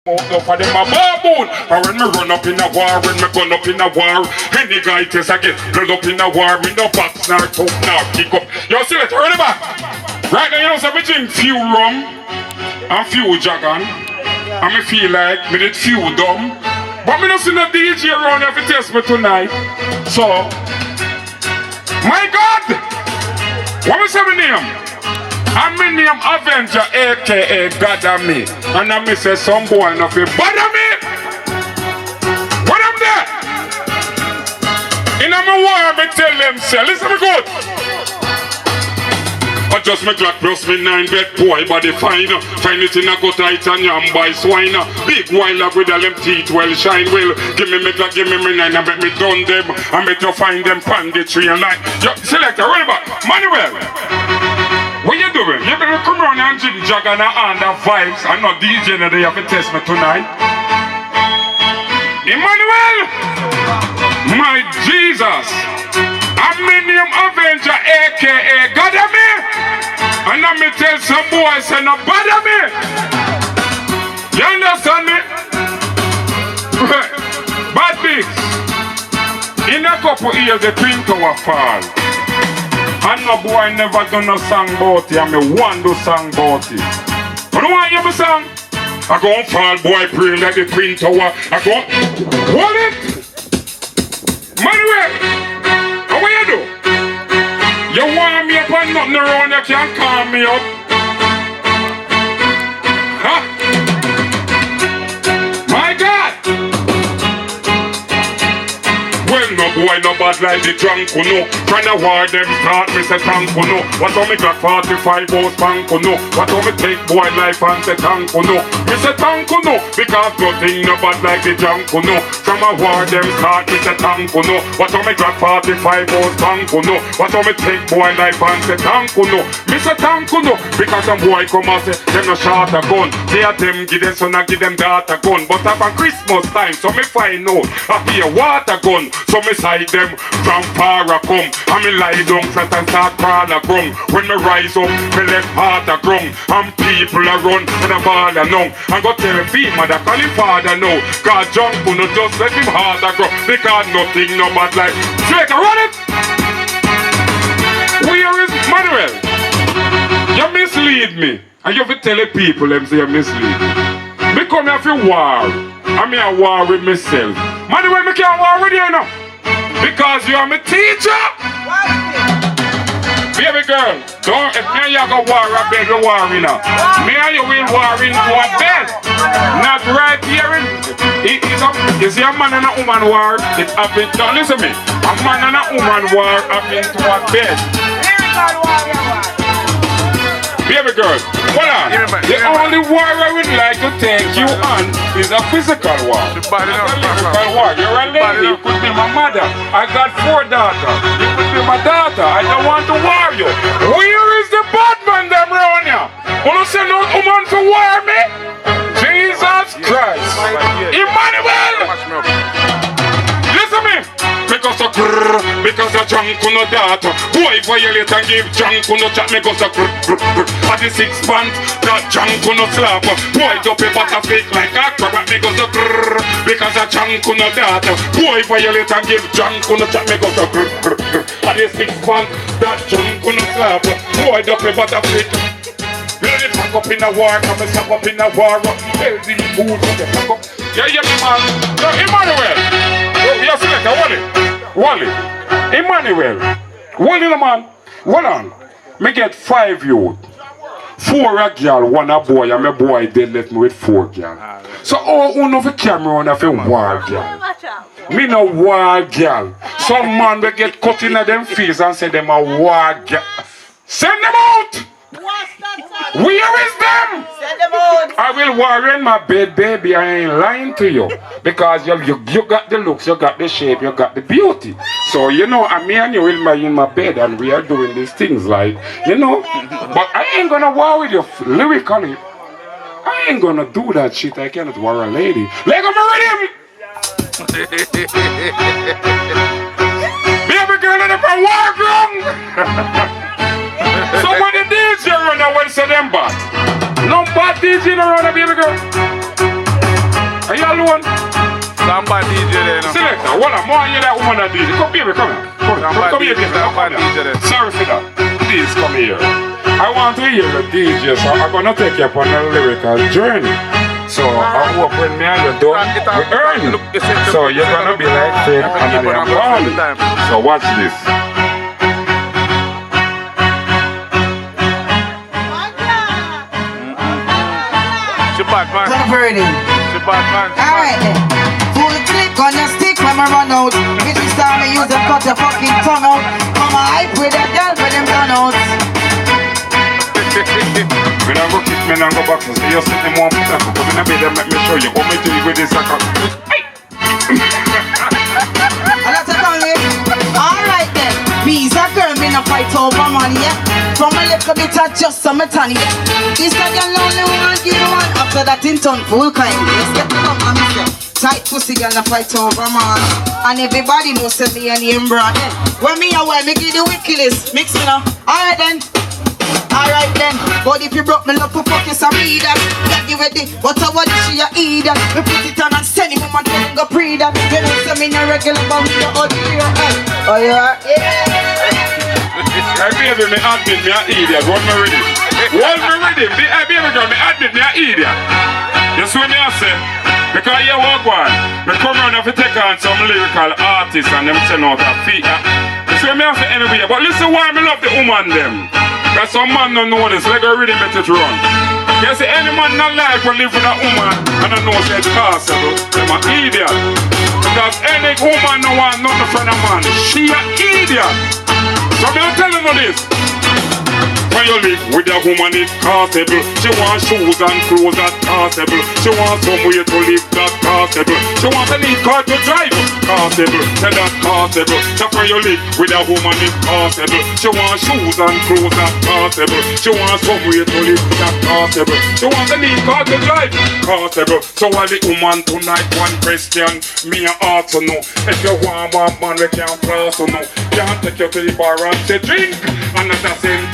No for them a baboon. And when me run up in a war, when me gun up in a war, any guy test again, blood up in a war, me no box nor talk nor kick up. Yo, see it, ready back? Right now, you know, so me drink few rum and few jagan, and me feel like me did few dumb. But me no see no DJ around here to test me tonight. So, my God, what me say my name? And my name Avenger, aka God of me. And I say some boy nothing bother me. What am there? In my war, me tell them, say, listen me good. I just make like plus me 9 bed boy body fine. Find it in a gut tight and yam by swine. Big while up with all them teeth well shine well. Give me like give me 9 and make me done them. And make you find them pan the tree and like. Yo, select a run back. Manuel. What you doing? You better come around and jig jag and the vibes. I'm not DJ that you have to test me tonight. Emmanuel! My Jesus! I'm my name Avenger, aka God of me! And I'm me tell some boys say no bother me! You understand me? Bad things. In a couple years the Twin Tower fall. And no boy never done no song about it, and me want to song about it. But don't want you to song? I go and fall boy praying like the Twin Tower. I go, hold it! Manuel! How what you do? You want me up and nothing around, you can't call me up. Huh? My God! Well, no boy, no bad like the drunk, no. Trying to war them start, me say tank, no. What do me got 45 hours bank, no. What do me take boy life and say tank, no. Me say tank, no. Because nothing no bad like the drunk, no. From a war them start, me say tank, no. What do me got 45 hours bank, no. What do me take boy life and say tank, no. Me say tank, no. Because some boy come and say, them no shot a gun. They are them, give them son and give them daughter gun. But up on Christmas time, so me find out, I be a water gun. So me side them from far a come. And me lie down flat and start crawl a ground. When me rise up, me left heart a ground. And people a run and a ball a now. And go tell him mother call him father now. God jump no just let him heart a grow. Because nothing no bad like Flake run it. Where is Manuel? You mislead me. And you have to tell the people them say you mislead me. Because me have to war. And me a war with myself. Manuel, me can't war with you now. Because you are my teacher. Baby girl, don't, if me and you go war a bed, we war in now. Me and you will war in a bed. Not right here. You see a man and a woman war, it happens. Don't listen to me. A man and a woman war happens to a bed. Baby girl, hold on. The only war I would like to take you on is a physical war. A physical war. You're a lady, you could be my mother. I got 4 daughters. You could be my daughter. I don't want to war you. Where is the bad man them around here? Wanna send no woman to war me? Jesus Christ. Emmanuel! Listen to me. Because a junk no data. Boy violate and give junk no chat. Me go so at the 6 months that junk no slap. Boy do paper to fake like a crab. Me go so because a junk no data. Boy violate and give junk no chat. Me go so at the 6 months that junk no slap. Boy do paper to fake. Build it back up in the war, come and stop up in the war. Build the food, back up. Yeah, man. No, Emmanuel. Yes, Wally. Emmanuel. Wally, the man. Hold on. Me get 5 youth. 4 a girl, 1 a boy, and my boy they left me with 4 girl. So all one of the camera on a war girl. Me no war girl. Some man will get cut in them face and say them a war girl. Send them out! Where is them? Send them out. I will war in my bed, baby. I ain't lying to you. Because you got the looks, you got the shape, you got the beauty. So, you know, me and you in my bed and we are doing these things like, you know. But I ain't gonna war with you lyrically. I ain't gonna do that shit. I cannot war a lady. Let go my rhythm! Baby girl in the war ground! Somebody DJ run away, say them bad. No bad DJ around a baby girl. Are you alone? Somebody DJ there, no? Selector, what am I? You that woman that DJ? Come here, come here. Come here, DJ. Sorry for that. Please come here. I want to hear the DJ, so I'm gonna take you up on a lyrical journey. So I hope when me and you done, we earn. So you're gonna be like Fred and I'm gone. So watch this. She bad man. She bad man. Alright then. Full click on the stick when I run out. If you start me use them, cut your fucking tongue out. Come on, hype with a girl for them done out. When I go kick me and go back, so you sit them one put up. Come in the bed and make me show you. Come to you with this sucker. Alright then. Bees a girl, me no fight over money, yeah. From a little bit of just some tiny. This a girl lonely woman give you one. After that in turn full kind. Let's get it up and say tight pussy girl no fight over man. And everybody knows say me and him brand. When me away, me give the wickedest. Mix me now. Alright then. Alright then, but if you broke me up, fuck you some read that. Get you ready, but I want she a eat that. We put it on and send him woman to go pre that. You know say me no regular but me no odd here. Oh yeah? I baby me admit me a idiot, want me ready? Want me ready? I baby girl me admit me a idiot. You see what me I say? Because you walk one, me come around and take on some lyrical artists and them send out a feet. You see what me I say anyway? But listen why me love the woman them. Because some man don't know this, like a rhythm it run. You see, any man not like to live with a woman and I know say it's possible, they're an idiot. Because any woman don't want nothing from a man, she an idiot. So I'm telling you this. When you live with a woman, it's possible. She wants shoes and clothes that possible. She wants somewhere to live that possible. She wants a neat car to drive possible. Say that's possible. So when you live with a woman, it's possible. She wants shoes and clothes that possible. She wants somewhere to live that possible. She wants a neat car to drive possible. So while the woman tonight, one question me also know. If you want one man, we can't pass or no. Can't take you to the bar and say drink. And that's the same.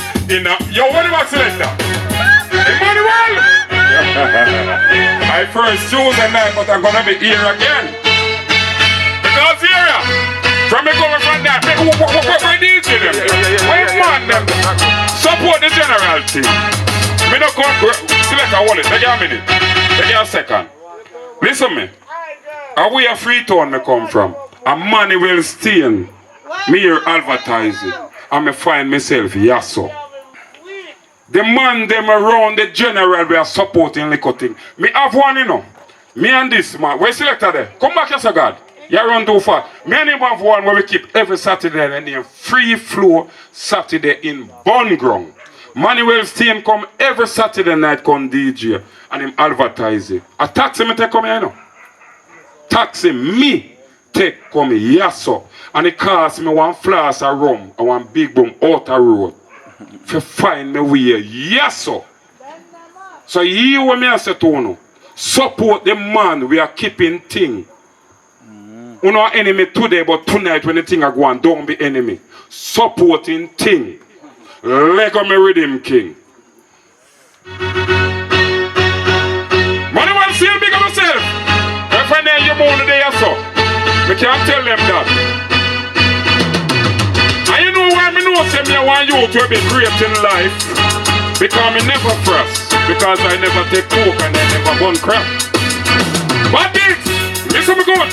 Yo, what about selector? Emmanuel! I first choose a night, but I'm gonna be here again. Because here, from me coming from that, we DJ them. We man them. Support the general team. Me no come, selector, hold it. Take a minute. Take a second. Listen me. Are we a Freetown me come from? A money will steal. Me here advertising. And me find myself, yasso. The man them around the general we are supporting little thing. Me have one, you know. Me and this man. Where selector there? Come back, yes, God. You run too far. Me and him have one where we keep every Saturday and then free flow Saturday in Bunground. Manuel Steen come every Saturday night come DJ and him advertise it. A taxi me take come here, you know. Taxi me take come here, yes, sir. And it cost me one flask of rum and one big boom out the road. To find me way, yes sir. So you what me I say to you, support the man we are keeping thing. We not enemy today, but tonight when the thing are going, don't be enemy. Supporting thing. Lego me rhythm king. Money will see big of yourself. If I know you more today, so we can't tell them that. And you know why me know say me I want you to be great in life? Because me never frost. Because I never take coke and I never burn crap. What is? Listen me good.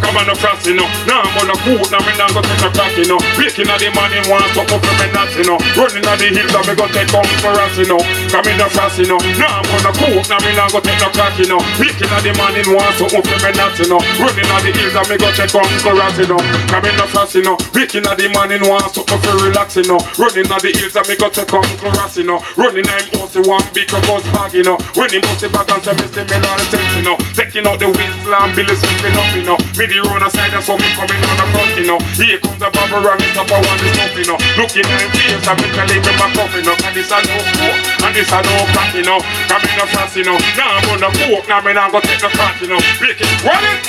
Come on, no frost, you know. Now I'm gonna cook, now me not gonna take no crack, you know. Waking at the morning, want to up for me nuts, you know. Running at the hills, and me gonna take on for us, you know. Come in no frost, you know. Now I'm gonna cook, now me not gonna take no crack, you know. Waking at the morning, want to up for me nuts, you know. Running at the hills, and me gonna take on for us, you know. Come in no frost, you know. Waking at the morning, want to up for relax, you know. Running at the hills, and me gonna take on for us, you know. Running at him, also one big bus bag, you know. When he bust it back and say, Mr. Miller, you know. Taking out the whistle and Billy sweeping up, you know. Me the road aside, that's how me coming on the front, you know. Here comes the barber and it's up a one is up, you know. Looking at him face and me telling him back up, you know. And this a no smoke, and this a no crack, you know. Come in the fast, you know. Now I'm gonna coke, now me not gonna take the crack, you know. Break it, run it!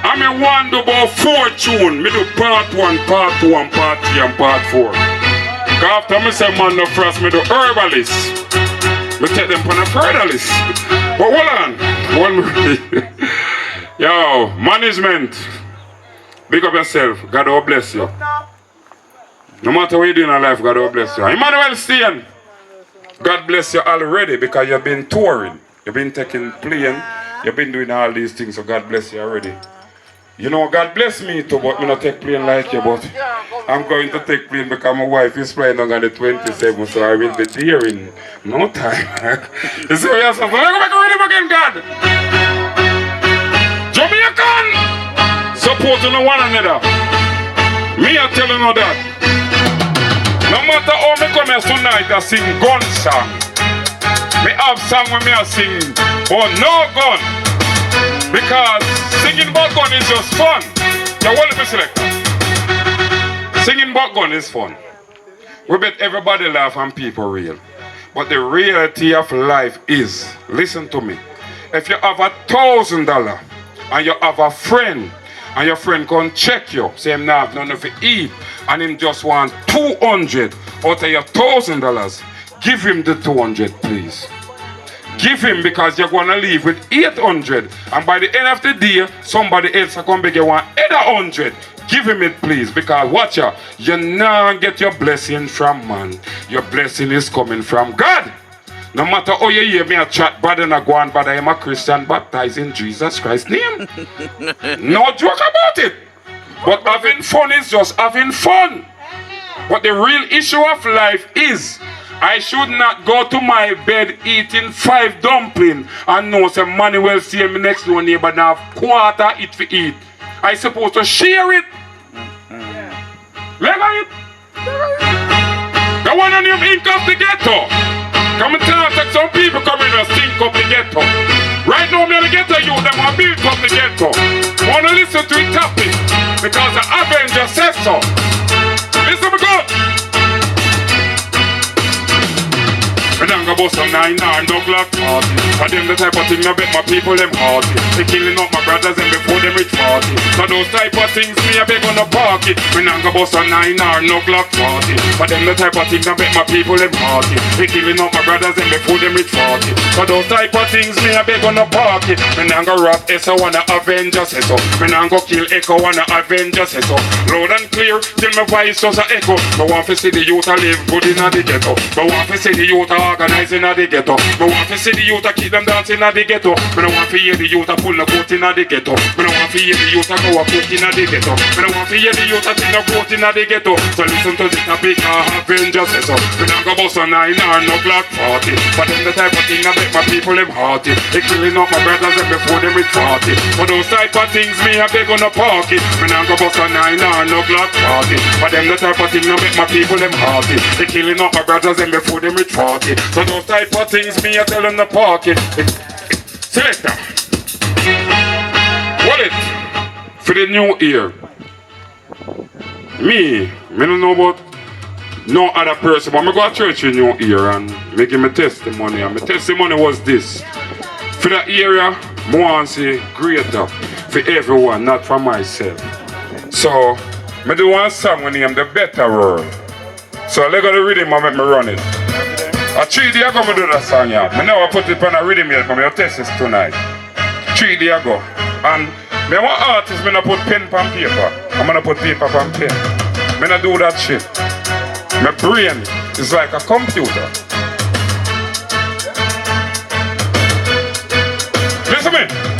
I'm a one do about 4 tune. Me do part 1, part 2, and part 3, and part 4. After me say man no frost, me do herbalist. We take them on a further list. But hold on. One more. Yo, management. Big up yourself. God will bless you. No matter what you do in life, God will bless you. Emmanuel Steen. God bless you already because you've been touring. You've been taking plane. You've been doing all these things, so God bless you already. You know, God bless me too, but me not take plane like you, but I'm going to take plane because my wife is flying on the 27th, so I will be there in no time. You see what you're saying? So I'm going to make a again, God. Jamaican! Supporting one another. Me are telling you that. No matter how me come here tonight, I sing gun song. Me have song when me I sing, but no gun. Because singing about gun is just fun. You want to select? Singing about gun is fun. We bet everybody laugh and people real. But the reality of life is, listen to me. If you have $1,000 and you have a friend, and your friend can check you, say him now have nothing to eat, and him just want 200 out of your $1,000, give him the 200, please. Give him, because you're going to leave with 800, and by the end of the day, somebody else is going to get one other 100. Give him it, please, because watch out, you now get your blessing from man. Your blessing is coming from God. No matter how you hear me a chat, brother, and I go on, but I am a Christian baptized in Jesus Christ's name. No joke about it. But having fun is just having fun. But the real issue of life is, I should not go to my bed eating 5 dumplings and know some money will see me next door neighbor now have quarter it to eat. I supposed to share it. Look at it. The one on him ink of the ghetto. Come and tell us that some people come in and stink up the ghetto. Right now, me and the ghetto youth, them want to build up the ghetto. Want to listen to it topic because the Avenger says so. Listen me good. Me don't go bust some 9 or no Glock 40. For them the type of thing I bet my people them hearty. They killing up my brothers and before them reach 40. So those type of things me I beg on the party. Me don't go bust some 9 or no Glock 40. For them the type of thing I bet my people them hearty. They killing up my brothers and before them reach 40. So those type of things me I beg on the party. Me don't go rap Esso wanna Avenger say so. Me don't go kill Echo wanna Avenger say so. Loud and clear till my voice just a echo. Me want to see the youth a live good in the ghetto. Me want to see the youth a organizing at the ghetto. Me want to see the youth a keep them dancing at the ghetto. Me don't want to hear the youth a pull the coat in the ghetto. Me don't want to hear the youth a go a cook in the ghetto. Me don't want to hear the youth a take the coat in the ghetto. So listen to this topic Avenger say so. Me don't go bust a 9 or no Glock 40. But them the type of thing I make my people them hearty. They killing up my brothers and before them reach 40. For those type of things me I beg on the pocket. Me don't go bust a 9 or no Glock 40. But them the type of thing I make my people them hearty. They killing up my brothers and before them reach 40. So those type of things me I tell them the pocket. Selector. Wallet. For the new year. Me don't know about no other person, but I go to church in New Year and me give my testimony. And my testimony was this. For the area, I want to say greater for everyone, not for myself. So, I do one song when I'm the better world. So let's go to the rhythm and make me run it. A 3 days ago I do that song, yeah. I never put it on a rhythm yet, but I test this tonight. 3 days ago. And I want artists, I put pen on paper. I'm going to put paper on pen. I don't do that shit. My brain is like a computer. Listen to me.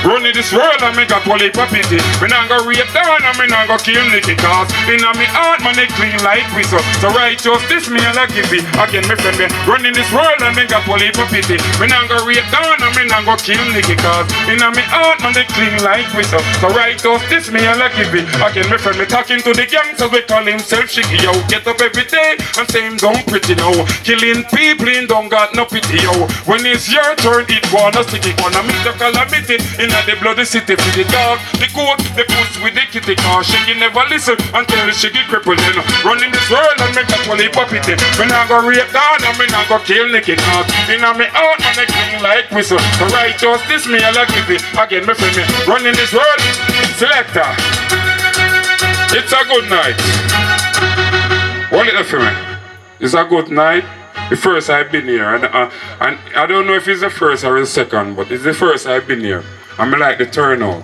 Running this world and me got one heap of pity. Me not go rape down and me not go kill Nicky. Cause inna me heart man it clean like whistle. So righteousness me all a give it. Again me friend me running this world and me got one heap of pity. Me not go rape down and me not go kill Nicky. Cause inna me heart man it clean like whistle. So righteousness me all a give it. Again me friend me talking to the gangsters we call himself Shiggy. Yo get up every day and say him don't pretty now. Killing people in don't got no pity yo. When it's your turn it wanna stick it. Wanna meet the calamity in the bloody city for the dog, the goat, the puss with the kitty. Cause Shiggy never listen until Shiggy cripple then. Running this world and make that one heap of pity. Me not go rape down and me not go kill Nicky. Cause inna me heart man I clean like whistle. So righteousness me all a give it. Again me friend me running this world. Selector. It's a good night. Hold it up for me. It's a good night. The first I've been here, and I don't know if it's the first or the second, but it's the first I've been here. And I like the turnout.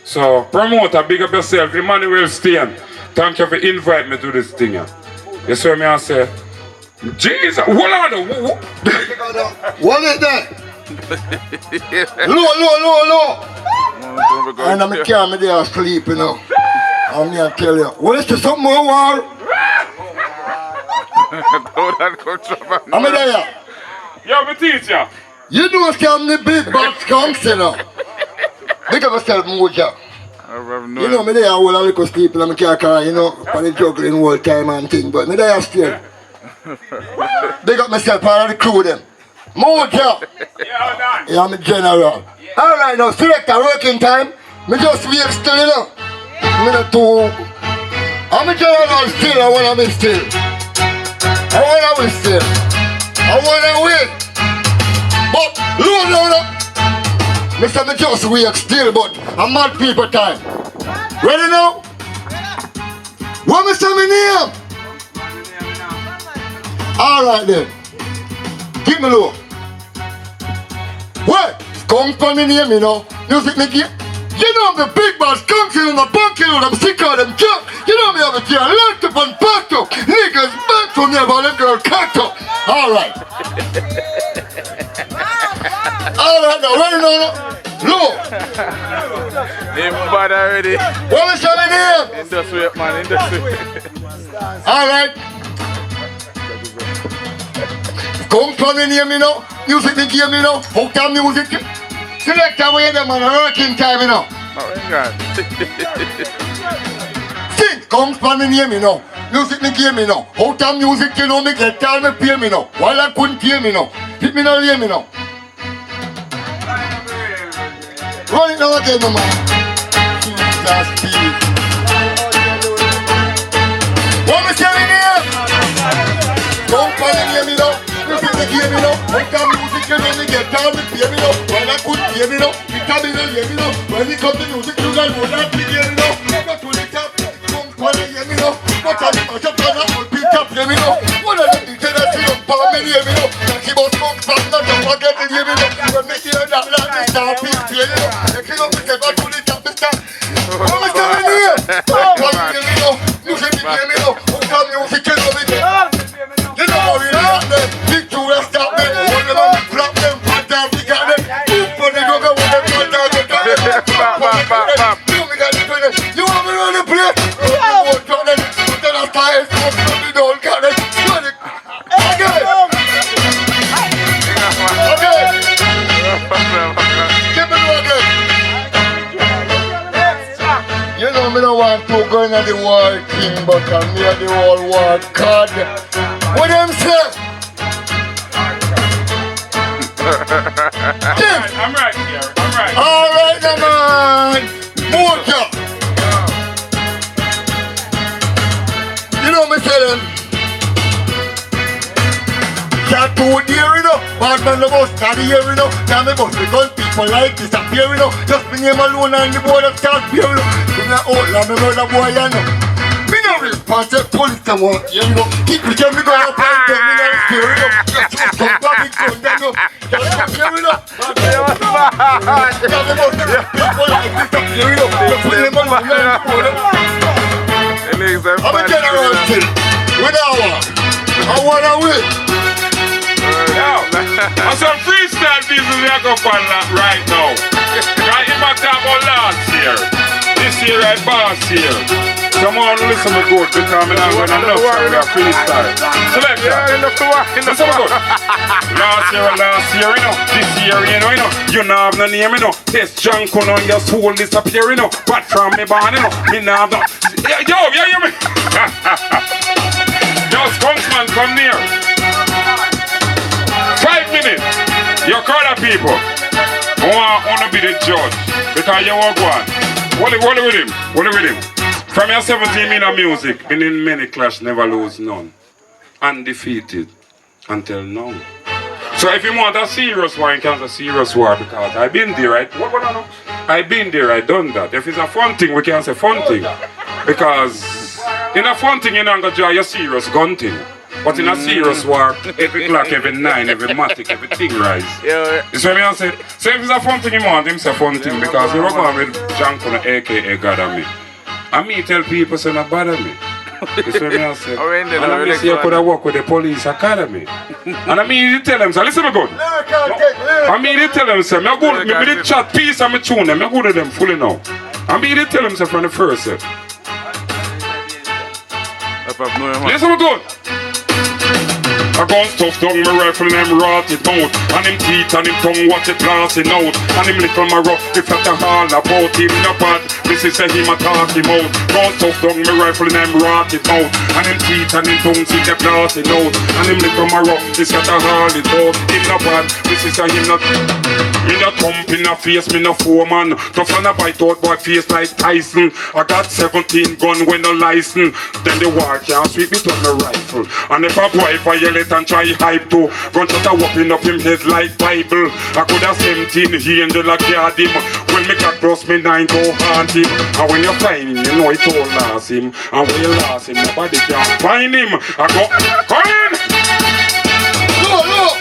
So, promoter, big up yourself, Emmanuel Steen. Thank you for inviting me to this thing. You see me I say? Jesus, hold on. What is that? Low. And I'm carrying me there asleep, you know. I'm here to tell you. What is this? Something more war? I'm there. Yo, my teacher. You know I'm the big bad skunks, you know. Look at myself, Moja. You know, me there all a little sleep and I'm car, you know, for the juggling all time and thing, but me there still. Big up myself, part of the crew them. Moja! Yeah, I'm a general. Alright now, selector working time. Me just wait still, you know. Me not too. I'm a general still, I wanna be still. I wanna be still. I wanna win. But, look. Mr. Me just wait still, but I'm mad people time. Ready now? What Mr. Me name? Alright then. Give me low. What? Come for me name, you know. Music me give. You know I'm the big boss, come to the bunker, I'm sick of them junk. You know me have a tear, left up and backed up. Niggas back from there, but them girl cut up. Alright. Alright now, ready now? Low. Name bad already. What was your name? Industry, man, industry. Alright. Come from me name, you know. Music the game, you know. Hook down music. Select away them on working time, you know. Sing, come from me name, you know. Music the game, you know. Hook down music, you know. Me get down, me pay me, know. While I couldn't pay me, know. Hit me no name, you know. Run it now again, man. Jesus, please. What me say here? Don't call me name, you know. Music the game, you know. Hook down music, you know. Me get down, me pay me, know. While I couldn't pay me, know. It can be no name, you know. When it comes to music, you got more than the game, you know. Go to the top, don't call me name, you know. Go to the mash up, and I will pick up, you know. One of the DJ that see them power me name, you know. That she must smoke fast, not to forget the name, you know. When me hear that, like the star piece, you know. You can't forget what to the top, Mr. What was that here? Don't call me name, you know. Music the game, you know. Hook down music, you know. You know how we got them. Big two will stop them. Hold them on the flop them. Put down, we got them. Boom, put the go with them. Put down, we got them. You want me on the plate? You won't got them. Put down our tires. We don't got them. Okay. Give me the again. You know me don't want to go into the war king, but I'm near the whole war card. What them say? I'm right here. I'm right. Alright, man. Moja. You know me say them. Can't do it here, you know. Bad man the bus, not the here, you know. Now me bus, because people like disappear, you know. Just me name alone and the boy that start fear, you know. Give me an outlaw, me murder boy, you know. Me no response to police and want, you know. People tell me go up and tell me not fear, you know. Just some public gun, you know. Just come here, you know. Now me bus, people like disappear, you know. Just me name alone and the boy, you know. I'm a general still. With I wanna win. And some freestyle pieces we are going on right now. Right in my time on last year. This year I boss here. Come on, listen to good because I'm not going to enough so we are freestyle. Select that. Listen to good. Last year, you know. This year, you know. You know have no name, you know. Test junk on your soul disappear, you know. But from me born, you know. Me now have no. Yo, you hear me? Yo, Skunksman, come near. 5 minutes. You call the people. I want to be the judge. Because you walk one. What with him? What with him? From your 17 minute music, been in many clash, never lose none. Undefeated until now. So if you want a serious war, you can't a serious war because I've been there, right? What I know? I've been there, I done that. If it's a fun thing, we can say fun thing. Because in a fun thing, you're not going to draw your serious gun thing. But in a serious war, every clock, every 9, every matic, everything rise. Yeah. You see what I say? So if it's a fun thing you want, it's a fun thing because you work with John Kuna, aka God and me. And me tell people, so not bother me. You see what I say? And I mean, you could have worked with the police academy. And I mean, you tell them, so listen me good. I mean, you tell them, so I go, me did chat piece and me tune them, I go to them fully now. I mean, you tell them, so from the first set. Listen me good. I gun stuff down my rifle and him rot it out. And him teeth and him tongue watch it blasting out. And him little my rough, if at the hall about him no bad. This is a him a talk him out. Gun stuff down my rifle and him rot it out. And him teeth and him tongue see the blasting out. And him little my rough, this at the hall about him no bad. This is a him not. Me no thump in the face, me no foreman. Tough and a bite out boy face like Tyson. I got 17 gun with no license. Then the war can't sweep me to my rifle. And if a boy violate and try hype too, gunshot a whopping up him head like Bible. I could have 17 angel a guard him. When me got cross me 9 go haunt him. And when you find him, you know it all lost him. And when you lost him, nobody can find him. I go, come in! Look!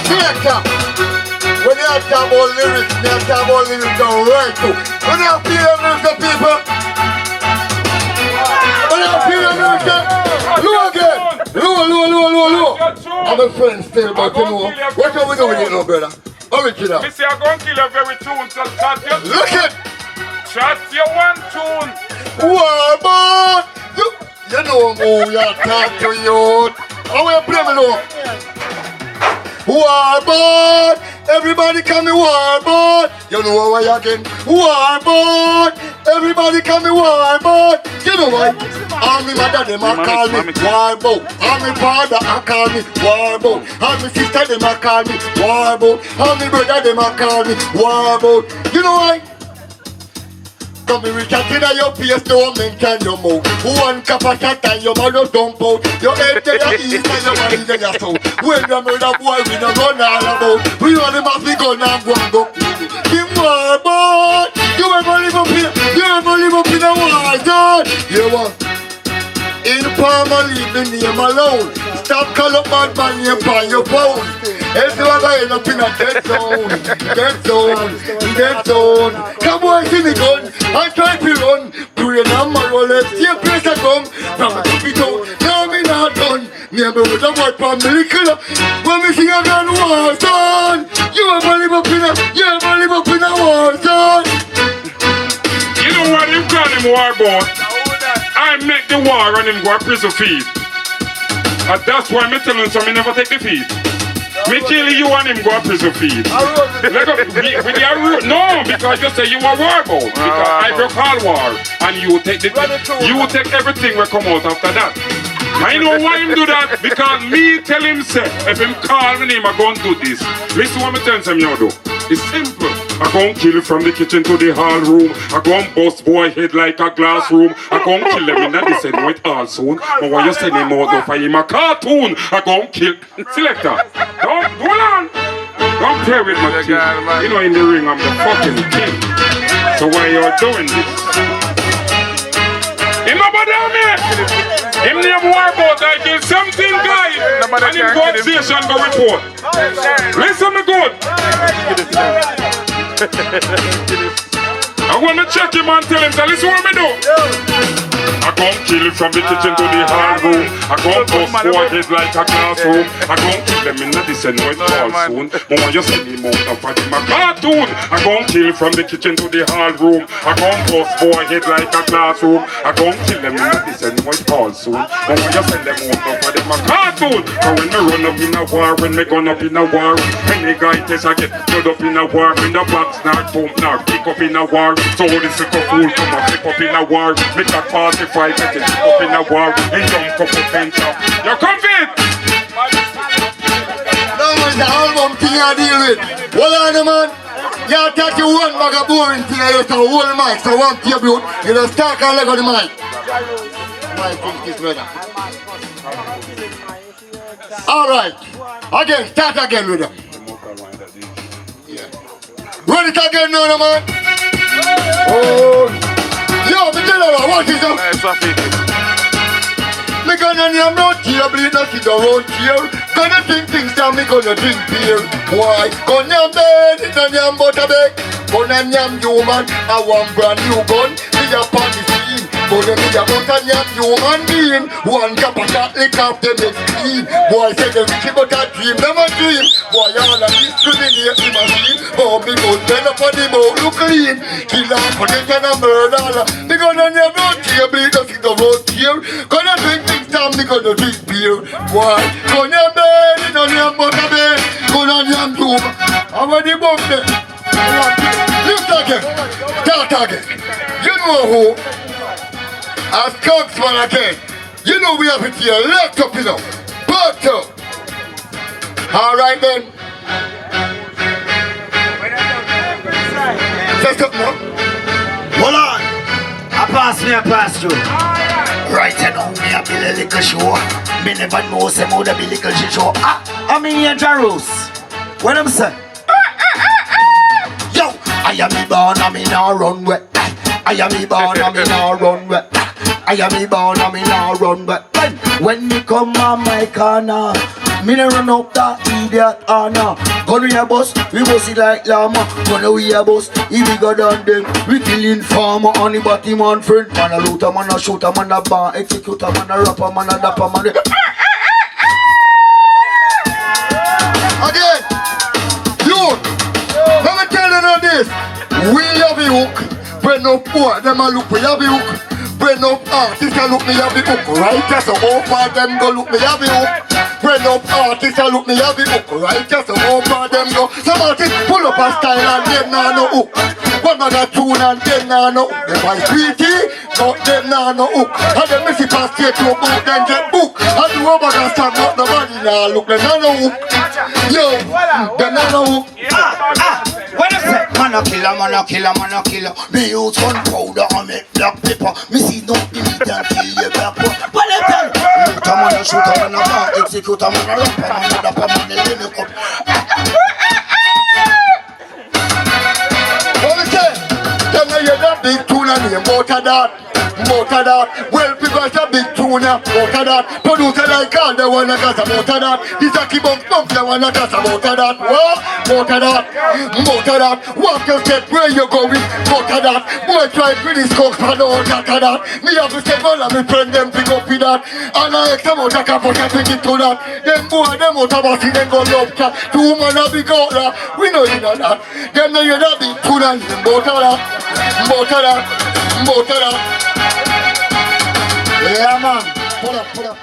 Selector! When you have talk about lyrics, you have talk about lyrics go right too. When you have lyrics, people. When you have lyrics, look again! Look! I'm a friend still, but you know, what are we doing here now, brother? Original. Me say I'm going to kill a very tune, so chat your tune. Look it! Chat your one tune. War, boy! You know who you talk to you. How you play me now? War, boy! Everybody call me war, boy! You know why again? War, boy! Everybody call me war, boy! You know why? All me mother them a call me war, boy. All me father a call me war, boy. All me sister them a call me war, boy. All me brother them a call me war, boy. You know why? Come be rich and your face, don't mention your mouth. One cup of shot and your mouth dump out. Your head to your east and your body to your south. When you murder boy, we don't run all about. We only must be gone and go and go. Give war, boy. You ever live up here? You ever live up in a war zone? You want? In Palmer, leave the name alone. Stop calling up bad man name on your phone. Else you are going up in a dead zone. Dead zone. Come on, see me gun. I try to run. Pray and marrow, let's see a place I come. From a cookie town. Now me not done. Maybe with a white pan little. When me see a gun war zone. You ever live up in a war zone. You know what him call him war boy? I make the war and him go to prison feed. And that's why me telling so me never take the feed. Me kill you and him go to prison feed. No, because you say you are war boy. Because I broke all war. And you take everything will come out after that. I know why him do that. Because me tell him say, if him call me name I go and do this. Listen what me tell him you do. It's simple. I go and kill from the kitchen to the hall room. I go and bust boy head like a glass room. I go and kill them in the said no it all soon. But when you send him out though for him a cartoon, I go and kill. Selector, don't go on. Don't play with my team. You know in the ring I'm the fucking king. So why you're doing this? Him no bother me. Him name war boat I kill 17 guys. And him go station go report. Listen me good. I want to check him and tell him, so listen what me do. I come kill him from the kitchen to the hall room. I come bust four heads like a classroom. I come kill them in the descent no it fall soon. But when you send him out and fight him a cartoon. I come kill him from the kitchen to the hall room. I come bust four heads like a classroom. I come kill them in the descent no it fall soon. But when you send them out and fight him a cartoon. But when me run up in a war, when me gun up in a war, any guy test I get killed up in a war. In the box, not boom, not kick up in a war. So this is a fool come and flip up in a war. Make a 45, get it up in a war. And jump up a fence up. You're convinced? No, it's the album thing I deal with. Hold on, man. You take your one bag of boring thing I use to hold the mic. So one table, you just start and leg on the mic. My this brother. Alright. Again, start again with them. Run it again now, man. Oh, yo, me tell you what is up? Me Me gonna name round here, bleed not sit around here. Gonna think things down, me gonna drink beer. Why? Gonna name bed, it a name butter bag. Gonna name human, I want brand new gun. Me a party scene. Gonna me a butter name human being. One cup of shot lick off them is clean. Boy say the rich but a dream, them a dream. Boy all of discriminate the machine. Oh me good men up on the boat look clean. Kill off for this and a murder. Me gonna name round here, bleed not sit around here. Gonna drink things down, me gonna drink beer. Why? Gonna bed, it a name butter bed. Gonna name human. I'm ready book there. Lift again, start again. You know who? As Coxman again. You know we have it here. Left up, you know. Back up. Alright then. Just up now. Hold on. I pass through. Right now, me a build a little show. Me never know say how the little show. I'm in here, Jarus. What I'm saying? Yo, I am me born, I'm in a runway. I am me born, I'm in a runway. I am me born, I'm in a runway. When me come on my corner, me no run up that idiot honor. Gonna we a bus, we bust it like llama. Gonna we a bus, if we go down then we killing farmer, anybody man friend. Man a looter, man a shooter, man a bar executor, man a rapper, man a dapper, man a... Again, you, let me tell you this. We have a hook, when no poor, them a look, we have a hook. When up artists a look, me have the hook. Right, so all for them go look, me have the hook. When up artists a look, me have the hook. Right, so all for them go. Some artists pull up a style and them nah no hook. One other tune and them nah no hook. Them by sweetie, but them nah no hook. And them missy pass straight to book, then get book. And the rubber can stand up, nobody nah look, them nah no hook. Yo, them nah no hook. What is it? Man a killer, man a killer, man a killer. Me use gunpowder and make black pepper. Me see no immediate and kill your back. What is it? Looter, man a shooter, man a bar executor, man a rapper, man a dapper, man a limit up. What is it? Them know you're that big tune and you're motor that. Well, because a big tune, motor that. Producer like all the one that got a motor that. This a keep on pump, the one that got a motor that. What? Motor that. Walk your step where you going, motor that. Boy try pretty scopes for no motor that. Me have to step on and me friend them pick up with that. And I extra motor cap out and take it to that. Them boy, them motor bossy, them go love chat. Two man a big out there, we know you know that. Them know you're that big tune and motor that. Yeah man, pull up.